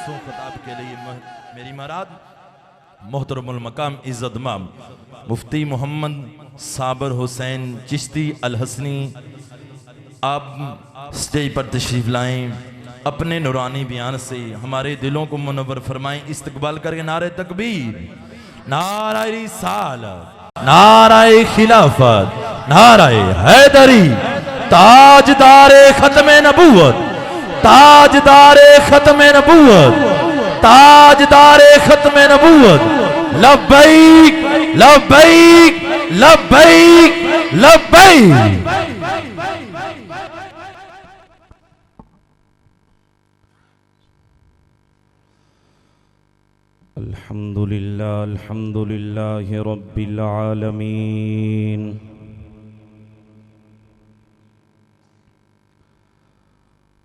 दोस्तों खिताब के लिए मेरी मराद मोहतरमुल मकाम इज़्ज़त माम मुफ्ती मोहम्मद साबर हुसैन चिश्ती अल हसनी, आप स्टेज पर तशरीफ लाएं, अपने नूरानी बयान से हमारे दिलों को मुनव्वर फरमाएं। इस्तकबाल करके नारे तकबीर, नारे रिसालत, नारे खिलाफत, नारे हैदरी, ताजदारे खत्मे नबूवत, ताजदारे खत्मे नबूवत, ताजदारे खत्मे नबूवत। लब्बैक लब्बैक लब्बैक लब्बैक। अल्हम्दुलिल्लाह रब्बिल आलमीन।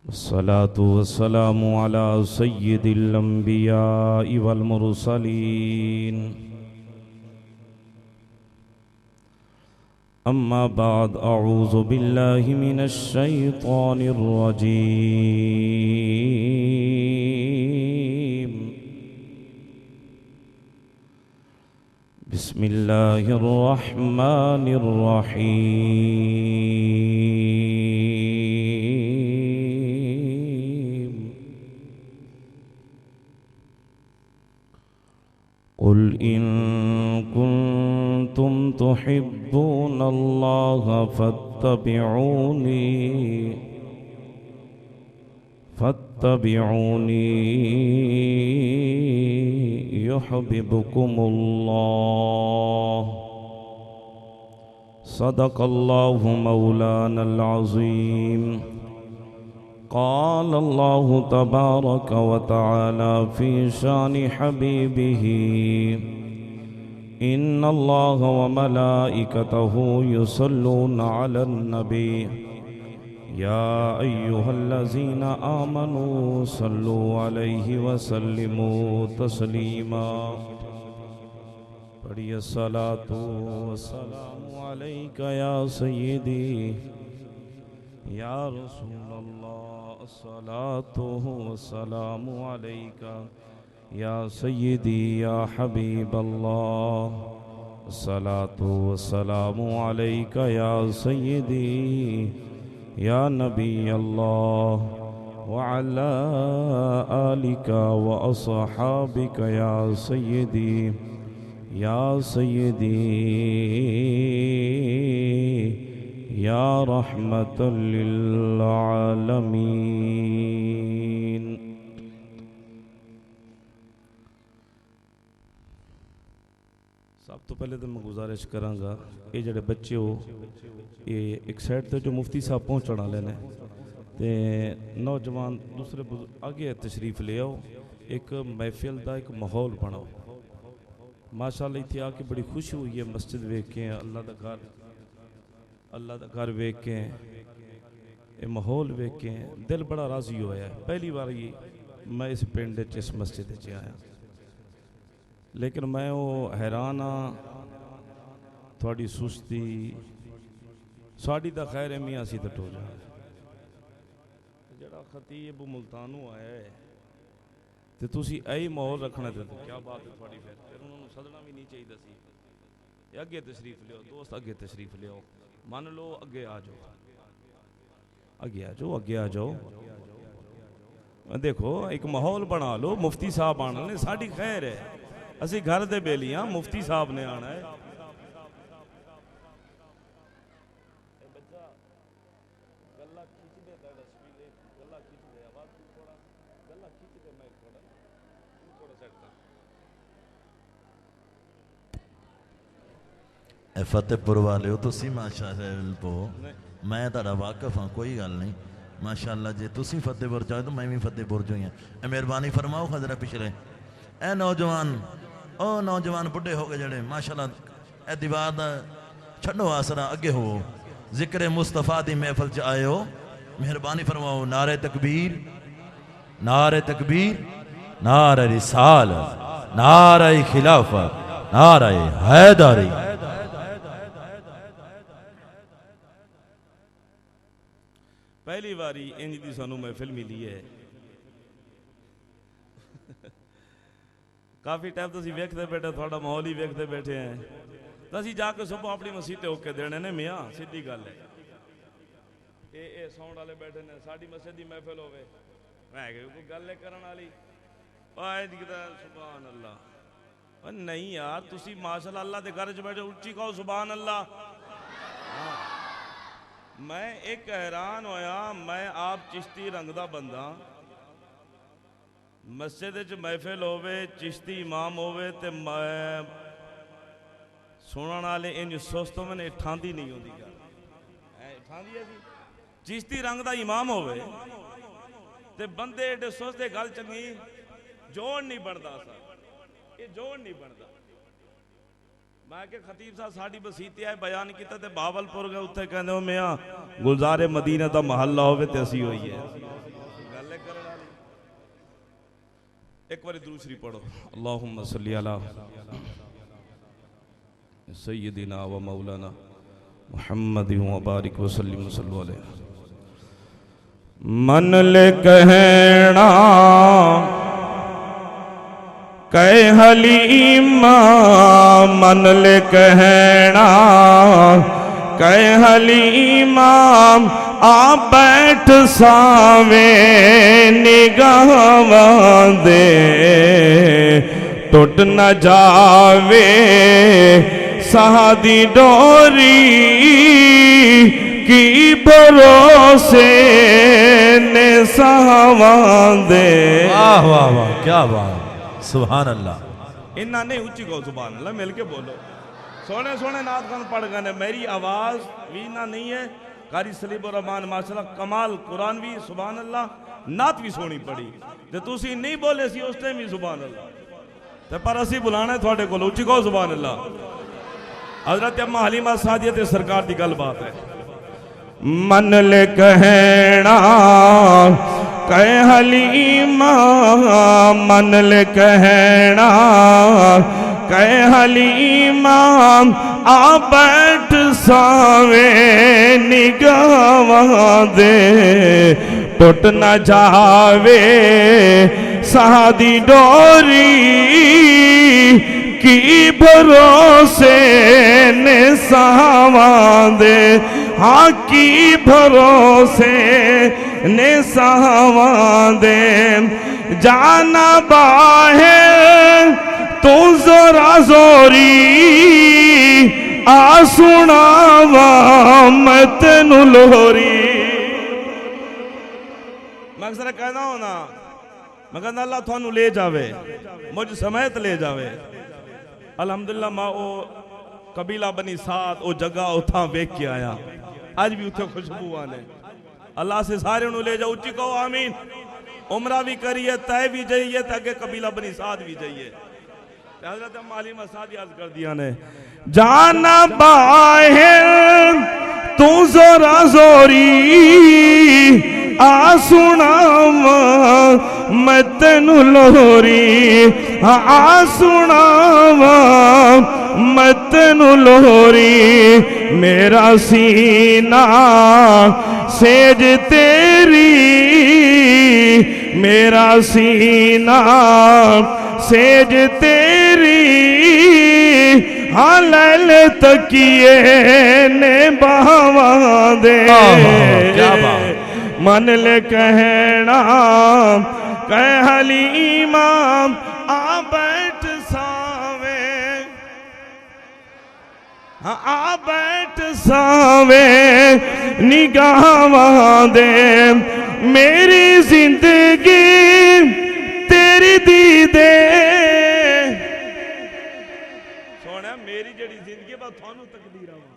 वस्सलातु वस्सलामु अला सय्यिदिल अंबिया वल मुरसलीन। अम्मा बाद, अऊज़ु बिल्लाहि मिनश शैतानिर रजीम। बिस्मिल्लाहिर रहमानिर रहीम। कुल इन कुंतुम तुहिब्बूनल्लाह फत्तबिऊनी युहब्बुकुमुल्लाह। सदक़ल्लाहु मौलानल अज़ीम। क़ाल अल्लाहु तबारक व तआला फ़ी शानि हबीबिही इन्नल्लाह व मलाइकतहु युसल्लूना अलन नबी या अय्युहल्लज़ीना आमनू सल्लू अलैहि व सल्लिमू तस्लीमा। पढ़िए सलातु वस्सलामु अलैका या सय्यदी या रसूलल्लाह। अस्सलातु वस्सलामु अलैका या सय्यदी या हबीबल्लाह। अस्सलातु वस्सलामु अलैका या सय्यदी या नबी अल्लाह व अला आलिका व अस्हाबिका या सय्यदी या रहमतल लिल आलमीन। सब तो पहले तो मैं गुजारिश करांगा, ये जड़े बच्चे हो ये एक साइड तो जो मुफ्ती साहब पहुँचने वाले ने ते नौजवान दूसरे आगे तशरीफ ले आओ, एक महफिल का एक माहौल बनाओ। माशाअल्लाह इत्थे आके बड़ी खुशी हुई है, मस्जिद वेख के अल्लाह का घर वेख के ये माहौल वेख के दिल बड़ा राजी होया है। पहली बार ही मैं इस पिंड इस मस्जिद आया, लेकिन मैं वो हैरान हाँ थोड़ी सुस्ती साड़ी दा खैर है मियाँ सी तो टो जा जड़ा खतीब मुल्तानों आया है तो तुसी यही माहौल रखना चाहते क्या बात है थोड़ी। फिर उन्होंने सदना भी नहीं चाहिए सी। अगे तशरीफ लियो दोस्त, अगे तशरीफ लियो, मान लो अगे आ जाओ, अगे आ जाओ, अगे आ जाओ। देखो एक माहौल बना लो, मुफ्ती साहब आना ने साड़ी खैर है, असी घर दे बेलियां, मुफ्ती साहब ने आना है। फतेहपुर वाले हो तुसी माशाअल्लाह, मैं ताड़ा वाकफ हाँ, कोई गल नहीं माशाअल्लाह। जे तुसी फतेहपुर जाओ तो मैं भी फतेहपुर जो ही हाँ। मेहरबानी फरमाओ खजरा पिछले ए नौजवान, ओ नौजवान बुढ़े हो गए जड़े माशाअल्लाह ए दीवार दा छड्डो आसरा, अगे हो जिक्र मुस्तफा दी महफिल च आए हो। मेहरबानी फरमाओ नारे तकबीर, नारे तकबीर, नारे रिसालत, नारे खिलाफत, नारे हैदरी। पहली बारी इंज दी सानू महफिल मिली है काफ़ी टाइम तो वेखते बैठे, थोड़ा माहौल ही वेखते बैठे हैं, तो असी जाके सुबह अपनी मसीह ते होके देने ने मियाँ, सीधी गल है। ये साउंड वाले बैठे ने, साड़ी मस्जिद की महफिल होवे, मैं कोई गल करने वाली सुभान अल्लाह। नहीं यार, तुसी माशाअल्लाह अल्लाह के घर च बैठे उच्ची कहो सुभान अल्लाह। मैं एक हैरान होया, मैं आप चिश्ती रंग दा बंदा, मस्जिद च महफिल होवे, चिश्ती इमाम होवे ते मैं सुनने वाले इंज सुस्त मैंने ठांदी नहीं होती गल, ठांदी है जी। चिश्ती रंग दा इमाम होवे ते बंदे एडे सुस्त, गल चंगी जोड़ नहीं बनता सा, ये जोड़ नहीं बनता। मैं कि खतीब साहब साड़ी बसीती है बयान किया ते बावलपुर गए, उत्थे कहंदे हो मियां गुलजारे मदीना दा महल्ला होवे ते असी होई है गल करन वाली। एक बार दूसरी पढ़ो, अल्लाहुम्मा सल्ली अला सय्यदिना व मौलाना मुहम्मद व बारिक व सल्लिम सल्लल्लाहु अलैहि। मन ले कहना कह हलीमा, मन ले कहना कह हलीमा, आ बैठ सावे निगाहां दे, टुट न जावे सादी डोरी, की भरोसे ने सावां दे। वाह वाह वाह, क्या बात, सुभान अल्लाह। इन्ना नहीं उच्ची कहो सुभान अल्लाह, मिल के बोलो। सोने सोने नात खान पढ़ गए, मेरी आवाज़ भी ना नहीं है। कारी सलीबुर रहमान माशाल्लाह कमाल, कुरान भी सुभान अल्लाह, नात भी सोनी पड़ी, ते तुसी नहीं बोले सी उस टाइम भी सुभान अल्लाह, ते पर असी बुलाना है थोड़े को, उच्ची कहो सुभान अल्लाह। हजरत अम्मा हलीमा सादिया ते सरकार की गल बात है। मन ले कहना कह हलीमा, मन ले कहना कह हलीमा, आ बैठ सावे निगाहां दे, टुट न जावे सादी डोरी, की भरोसे ने सावां दे। हाँ की भरोसे ने सावां दे, जाना बाहर तू जोरा जोरी, आ सुनावा मैं तेनू लोरी। मैं अक्सर कहना हूं ना, मैं कहना अल्लाह थानू ले जावे, मुझ समेत ले जावे। अल्हम्दुलिल्लाह मैं वो कबीला बनी साथ वो जगह उथा वेख के आया, आज भी उथे खुशबू आने। अल्लाह से सारे नु ले जाओ, उच्ची कहो आमीन। उमरा भी करिए, तय भी जाइए, ताकि कबीला बनी साथ भी जाइए। हजरत माली मसाद याद कर दिया ने, जाना बाहर तू जोरा जोरी, आ सुनावा मैं तेनू लोरी, आ सुनावा मैं तेनू लोरी। मेरा सीना सेज तेरी, मेरा सीना सेज तेरी, हाँ लैल तकिए ने बहावा दे। क्या बात। मन ले कहना कह हलीमा, आ बैठ सावे, आ बैठ सावे निगाहां दे। मेरी जिंदगी तेरी दीदे, सोना मेरी जड़ी जिंदगी बस थानू तकदीर आवा।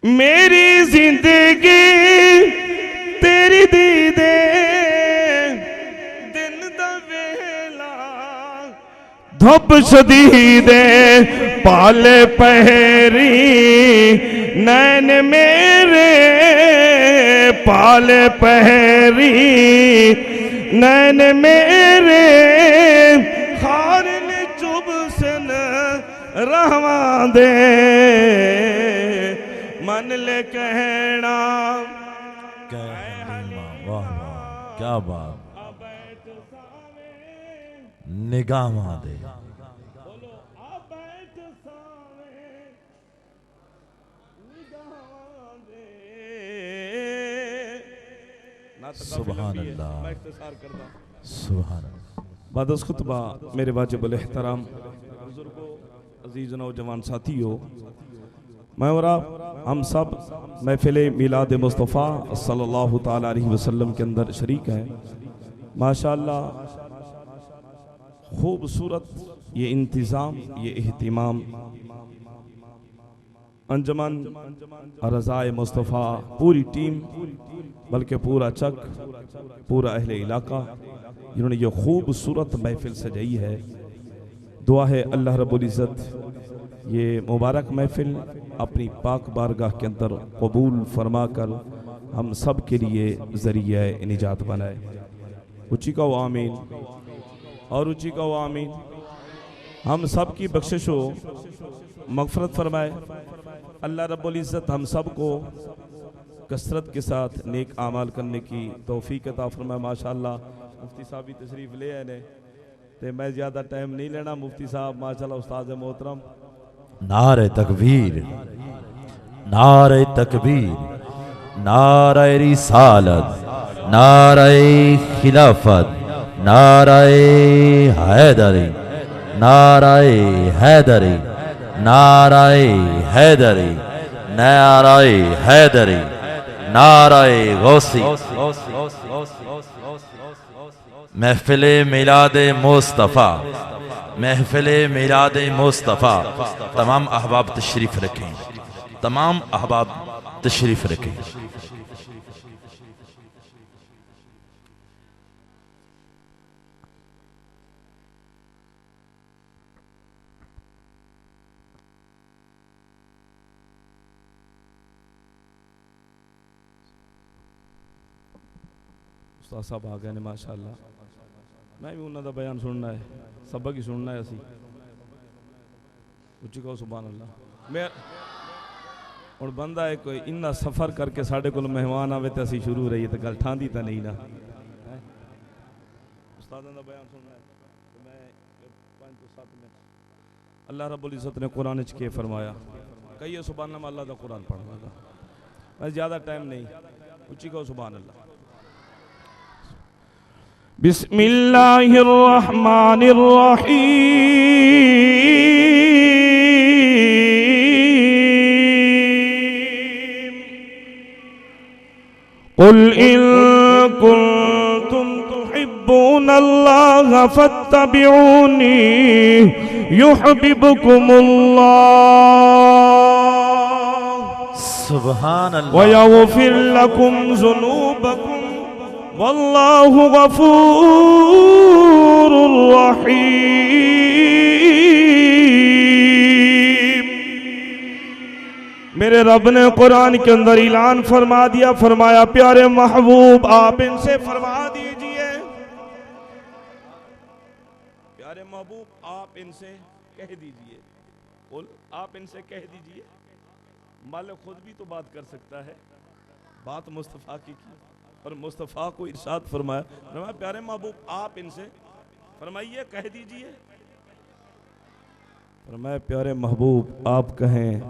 मेरी जिंदगी तेरी दीदे, दिन दा वेला धुप शदीदे, पाले पहरी नैन मेरे, पाले पहरी नैन मेरे, खारन चुब सन रहवा दे। मन ले कहना वाह वाह, क्या बात। ਨਿਗਾਹਾਂ ਦੇ सुभान अल्लाह सुभान अल्लाह। बादस खुतबा मेरे वाजिबुल एहतराम बुजुर्गों, अजीज नौजवान साथियों, मैं और आप हम सब महफिल मिलाद मुस्तफ़ा सल्लल्लाहु ताला अलैहि वसल्लम के अंदर शरीक हैं। माशाअल्लाह खूबसूरत ये इंतज़ाम, ये एहतिमाम, अंजमन रज़ाए मुस्तफ़ा पूरी टीम, बल्कि पूरा चक, पूरा अहले इलाका, जिन्होंने ये खूबसूरत महफिल सजाई है। दुआ है अल्लाह रब्बुल इज़्ज़त ये मुबारक महफिल अपनी पाक बारगाह के अंदर कबूल फरमा कर हम सब के लिए ज़रिया निजात बनाए। ऊँची का आमीन और ऊँची का आमीन। हम सब की बख्शिश हो, मग़फ़िरत फरमाए। अल्लाह रब्बुल इज़्ज़त हम सब को कसरत के साथ नेक आमाल करने की तौफीक अता फरमाए। माशाअल्लाह मुफ्ती साहब भी तशरीफ ले आए ने, तो मैं ज़्यादा टाइम नहीं लेना। मुफ्ती साहब माशाअल्लाह उस्ताद मोहतरम। नारे तकबीर, नारे तकबीर, नारे रिसालत, नारे खिलाफत, नारे हैदरी, नारे हैदरी, नारे हैदरी, नारे हैदरी, नारे गौसी। महफिले मिलादे मुस्तफ़ा, महफिले मिलादे मुस्तफ़ा। तमाम अहबाब तशरीफ़ रखें, तमाम अहबाब तशरीफ़ रखें। उस्ताद साहब आ गए ने माशाअल्लाह। मैं भी उन्होंने बयान सुनना है, सबक ही सुनना है। असी उच्ची कहो सुभान अल्लाह। मैं और बंदा है कोई इन्ना सफ़र करके साढ़े को मेहमान आवे तो असी शुरू रही तो गल ठांदी तो नहीं ना। उस्ताद का बयान सुनना है तो मैं 5 to 7 मिनट। अल्लाह रब्बुल इज़्ज़त ने कुरान च के फरमाया, कहिए सुभान अल्लाह। अल्लाह का कुरान पढ़ना था, मैं ज़्यादा टाइम नहीं। उच्ची कहो सुभान अल्लाह। बिस्मिल्लाहिर रहमानिर रहीम। कुल इन कुंतुम तुहिब्बूनल्लाह फत्तबिऊनी युहब्बिबकुमुल्लाह सुभान अल्लाह व यग़फिर लकुम ज़ुनूबकुम वल्लाहु गफूरुर रहीम। मेरे रब ने कुरान के अंदर ऐलान फरमा दिया, फरमाया प्यारे महबूब आप इनसे फरमा दीजिए, प्यारे महबूब आप इनसे कह दीजिए, बोल आप इनसे कह दीजिए। मालिक खुद भी तो बात कर सकता है, बात मुस्तफ़ा की और मुस्तफ़ा को इरशाद फरमाया, फरमाया प्यारे महबूब आप इनसे फरमाइए, कह दीजिए। फरमाया प्यारे महबूब आप कहें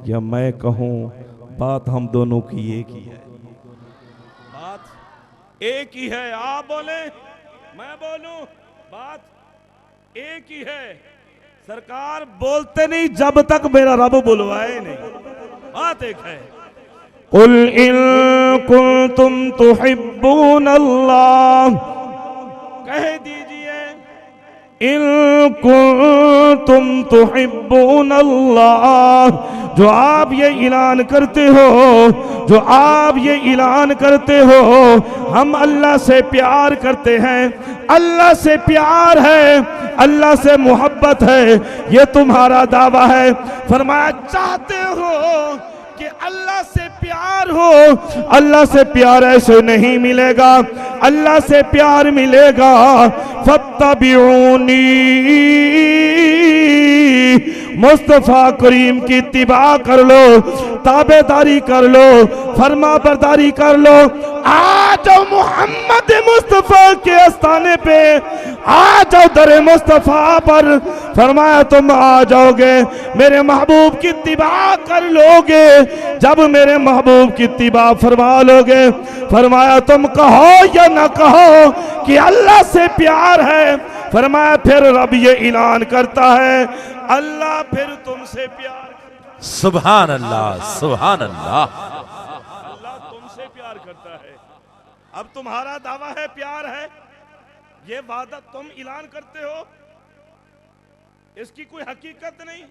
या मैं कहूँ, बात हम दोनों की एक ही है, बात एक ही है। आप बोले मैं बोलूं, बात एक ही है। सरकार बोलते नहीं जब तक मेरा रब बुलवाए नहीं, बात एक है। कुल इन कुंतुम तुहिब्बूनल्लाह, कह दीजिए इन कुंतुम तुहिब्बूनल्लाह, जो आप ये ऐलान करते हो, जो आप ये ऐलान करते हो हम अल्लाह से प्यार करते हैं, अल्लाह से प्यार है, अल्लाह से मोहब्बत है, ये तुम्हारा दावा है। फरमाया चाहते हो कि अल्लाह से प्यार हो, अल्लाह से प्यार ऐसे नहीं मिलेगा, अल्लाह से प्यार मिलेगा फत्तबिऊनी मुस्तफ़ा करीम की इत्तिबा कर लो, ताबेदारी कर लो, फरमा बरदारी कर लो। आ जाओ मोहम्मद मुस्तफ़ा के आस्थाने पे, आ जाओ दरे मुस्तफ़ा पर। फरमाया तुम आ जाओगे, मेरे महबूब की इत्तिबा कर लोगे। जब मेरे महबूब की इत्तिबा फरमा लोगे, फरमाया तुम कहो या ना कहो कि अल्लाह से प्यार है, फरमाया फिर रब ये ऐलान करता है अल्लाह फिर तुमसे प्यार। सुभान अल्लाह, सुभान अल्लाह। अल्लाह तुमसे प्यार करता है। अब तुम्हारा दावा है प्यार है, ये वादा तुम ऐलान करते हो, इसकी कोई हकीकत नहीं।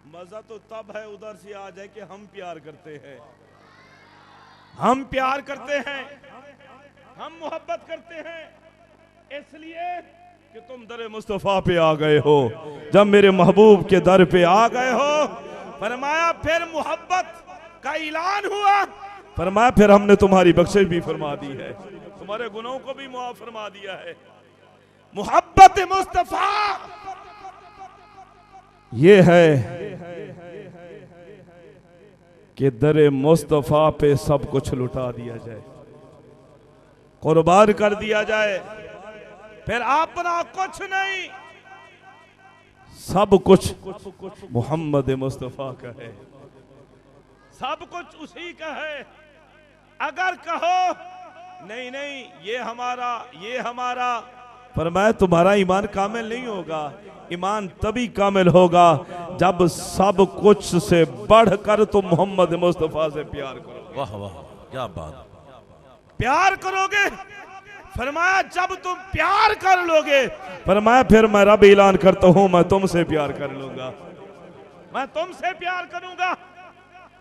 मजा तो तब है उधर से आ जाए कि हम प्यार करते हैं, हम प्यार करते हैं, हम मोहब्बत करते हैं, इसलिए कि तुम दर मुस्तफा पे आ गए हो। जब मेरे महबूब के दर पे आ गए हो, फरमाया फिर मोहब्बत का ऐलान हुआ, फरमाया फिर हमने तुम्हारी बख्शिश भी फरमा दी है, तुम्हारे गुनाहों को भी मुआफ फरमा दिया है। मोहब्बत मुस्तफा ये है कि दर मुस्तफा पे सब कुछ लुटा दिया जाए, कुर्बान कर दिया जाए, फिर अपना कुछ नहीं, सब कुछ मोहम्मद मुस्तफा का है, सब कुछ उसी का है। अगर कहो नहीं नहीं ये हमारा, फरमाया तुम्हारा ईमान कामिल नहीं होगा। ईमान तभी कामिल होगा जब सब कुछ से बढ़कर तुम मोहम्मद मुस्तफा से प्यार करोगे। वाह वाह, क्या बात। प्यार करोगे, फरमाया जब तुम प्यार कर लोगे, फरमाया फिर मैं रब ऐलान करता हूं मैं तुमसे प्यार कर लूंगा, मैं तुमसे प्यार करूंगा।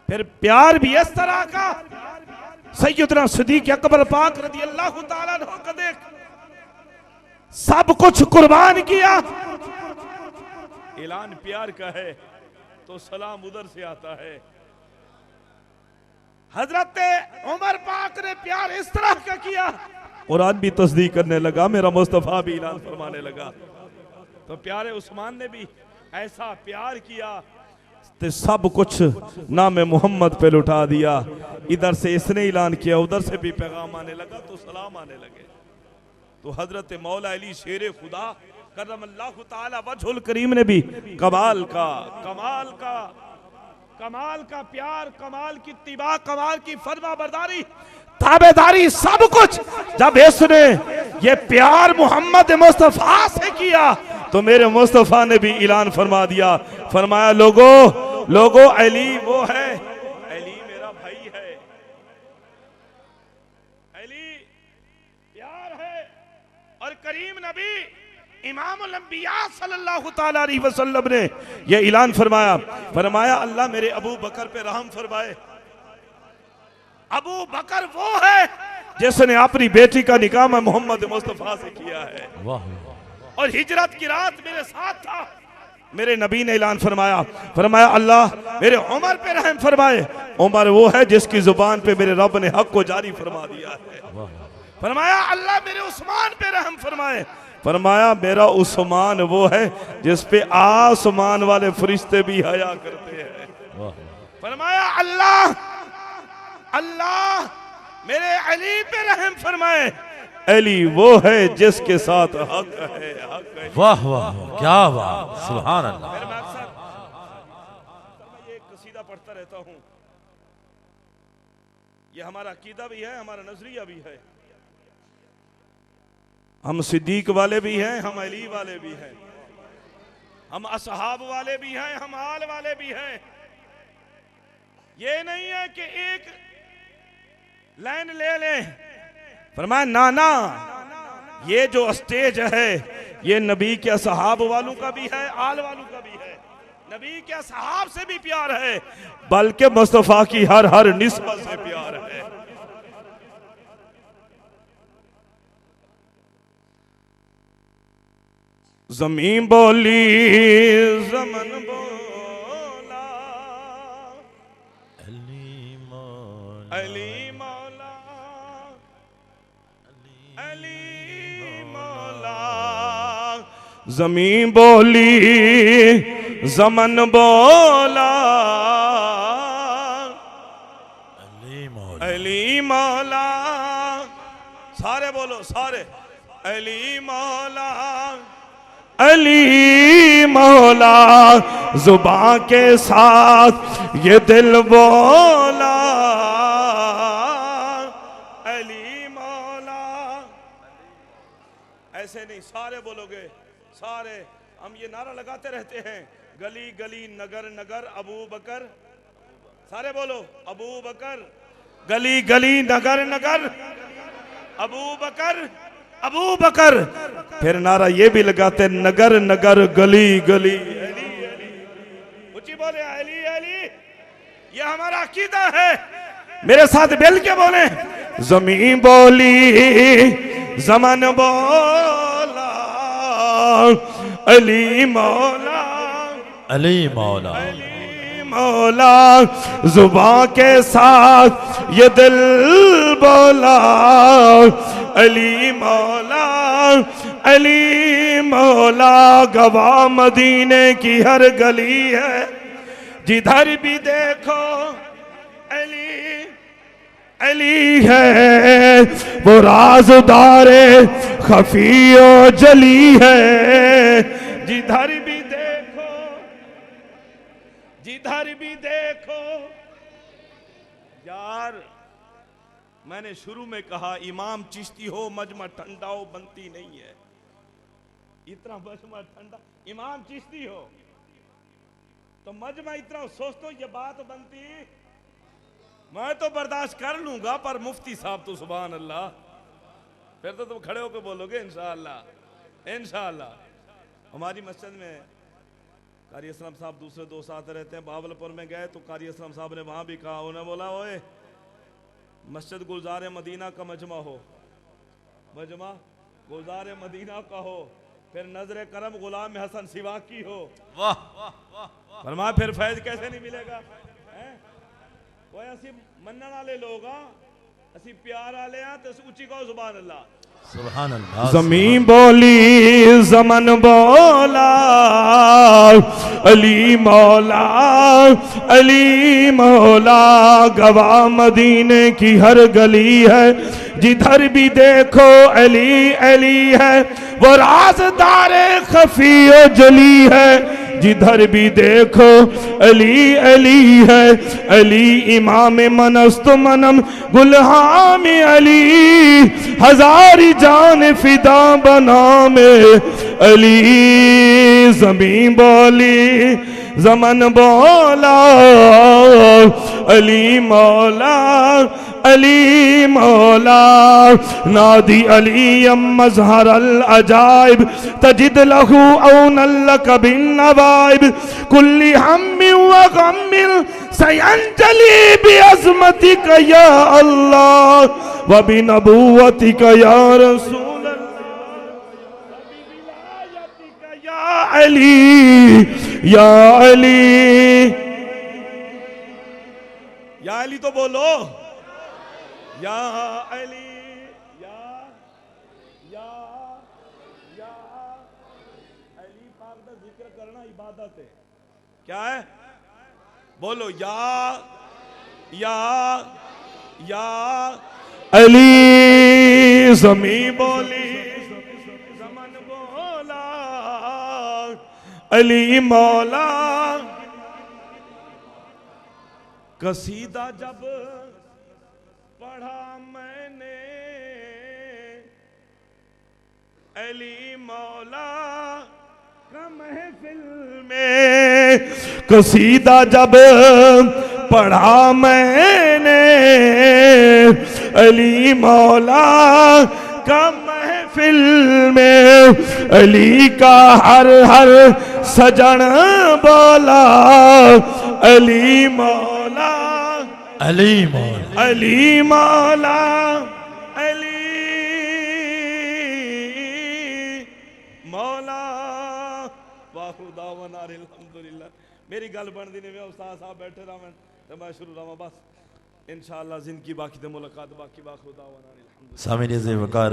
फिर प्यार भी इस तरह का, सैयदना सिद्दीक़ अकबर पाक रज़ी अल्लाह तआला अन्हु को देख, सब कुछ कुर्बान किया। ऐलान प्यार का है तो सलाम उधर से आता है। हजरत उमर पाक ने प्यार इस तरह का किया, कुरान भी तस्दीक करने लगा, मेरा मुस्तफा भी ऐलान फरमाने लगा। तो प्यारे उस्मान ने भी ऐसा प्यार किया तो सब कुछ नाम मोहम्मद पे लुटा दिया। इधर से इसने ऐलान किया, उधर से भी पैगाम आने लगा तो सलाम आने लगे। तो हजरत मौला अली शेर खुदा करमल्लाहु ताला वजहुल करीम ने भी कमाल का प्यार, कमाल की इत्तिबा, कमाल की फरमा बरदारी, ताबेदारी, सब कुछ जब इसने ये प्यार मोहम्मद मुस्तफा से किया तो मेरे मुस्तफा ने भी ऐलान फरमा दिया, फरमाया लोगो अली वो है, अली मेरा भाई है, अली प्यार है। और करीम नबी इमामुल अंबिया सल्लल्लाहु ताला अलैहि वसल्लम ने यह ऐलान फरमाया अल्लाह मेरे अबू बकर पे रहम फरमाए। अबू बकर वो है जिसने अपनी बेटी का निकाह मोहम्मद मुस्तफा से किया है। वाह। और हिजरत की रात मेरे साथ था। मेरे नबी ने ऐलान फरमाया अल्लाह मेरे उमर पे रहम फरमाए। उमर वो है जिसकी जुबान पे मेरे रब ने हक को जारी फरमा दिया है। फरमाया अल्लाह मेरे उस्मान पे रहम फरमाए। फरमाया मेरा उस्मान वो है जिस पे आसमान वाले फरिश्ते भी हया करते हैं। फरमाया अल्लाह मेरे अली पे रहम फरमाए। अली वो है जिसके साथ हक है। वाह वाह, क्या बात, सुभान अल्लाह। मैं अक्सर ये कसीदा पढ़ता रहता हूँ। ये हमारा अकीदा भी है, हमारा नजरिया भी है। हम सिद्दीक वाले भी हैं, हम अली वाले भी हैं, हम असहाब वाले भी हैं, हम आल वाले भी हैं। ये नहीं है कि एक लाइन ले लें। फरमाया ना, ये जो स्टेज है ये नबी के असहाब वालों का भी है, आल वालों का भी है। नबी के असहाब से भी प्यार है, बल्कि मुस्तफा की हर निस्बत से प्यार है। ज़मीन बोली ज़मन बोला, अली मौला, अली मौला, अली मौला। ज़मीन बोली ज़मन बोला अली मौला अली मौला, सारे बोलो सारे, अली मौला अली मौला, जुबां के साथ ये दिल बोला अली मौला। ऐसे नहीं, सारे बोलोगे सारे। हम ये नारा लगाते रहते हैं, गली गली नगर नगर अबू बकर। सारे बोलो अबू बकर, गली गली नगर नगर अबू बकर अबू बकर। फिर नारा ये भी लगाते, नगर नगर गली गली अली अली। ऊंची बोले अली अली, ये हमारा अकीदा है। मेरे साथ बेल के बोले, ज़मीं बोली ज़मान बोला अली मौला अली मौला अली मौला, जुबां के साथ ये दिल बोला अली मौला अली मौला। गवाह मदीने की हर गली है, जिधर भी देखो अली अली है। वो राज़दारे खफियो जली है, जिधर भी देखो जिधर भी देखो। यार मैंने शुरू में कहा, इमाम चिश्ती हो मजमा ठंडा हो बनती नहीं है। इतना मजमा ठंडा, इमाम चिश्ती हो तो मजमा इतना सोचते हो, ये बात बनती। मैं तो बर्दाश्त कर लूंगा, पर मुफ्ती साहब तो सुभान अल्लाह। फिर तो तुम खड़े होकर बोलोगे इंशाअल्लाह इंशाअल्लाह। हमारी मस्जिद में कारी असलम साहब दूसरे दोस्त आते रहते हैं। बावलपुर में गए तो कारी असलम साहब ने वहां भी कहा, उन्होंने बोला ओए मस्जिद गुलजार मदीना का मजमा हो, मजमा गुलजार मदीना का हो, फिर नजर करम गुलाम हसन सिवा की हो। वाह फरमाया फिर फैज कैसे नहीं मिलेगा। कोई असी मनने वाले लोग हाँ, असी प्यार वाले हाँ, तो ऊंची कहो सुभान अल्लाह सुभान अल्लाह। ज़मीं बोली ज़मन बोला अली मौला अली मौला। गवाह मदीने की हर गली है, जिधर भी देखो अली अली है। वो राज़दारे खफियो जली है, जिधर भी देखो अली अली है। अली इमाम मनस्त मनम गुलहाम अली, हजारी जान फिदा बना में अली। ज़मीं बोली ज़मन बोला अली मौला अली मौला। नादी अली मज़हर अल अजाइब, तजिद लहू औनल लक बिन नवाइब। कुल्ली हम्मिन व गम्मिन सयंजली बि अज़मतिक या अल्लाह व बि नबुव्वतिक या रसूल अल्लाह या अली या अली या अली। तो बोलो या अली या अली पाक का जिक्र करना इबादत है। क्या है? बोलो या अली। ज़मीं बोली ज़मन बोला अली मौला। कसीदा जब पढ़ा मैंने अली मौला का महफिल में। कसीदा जब पढ़ा मैंने अली मौला का महफिल में। अली का हर हर सजन बोला अली मौला अली मौला अली मौला अली मौला। वाखिर दावना अल्हम्दुलिल्लाह। मेरी गल बनती नहीं, मैं उस्ताद साहब बैठे रहा तो मैं शुरू रहा बस इंशाअल्लाह। जिनकी बाकी तो मुलाकात बाकी वाखिर दावना अल्हम्दुलिल्लाह। सामिर ज़ेवकार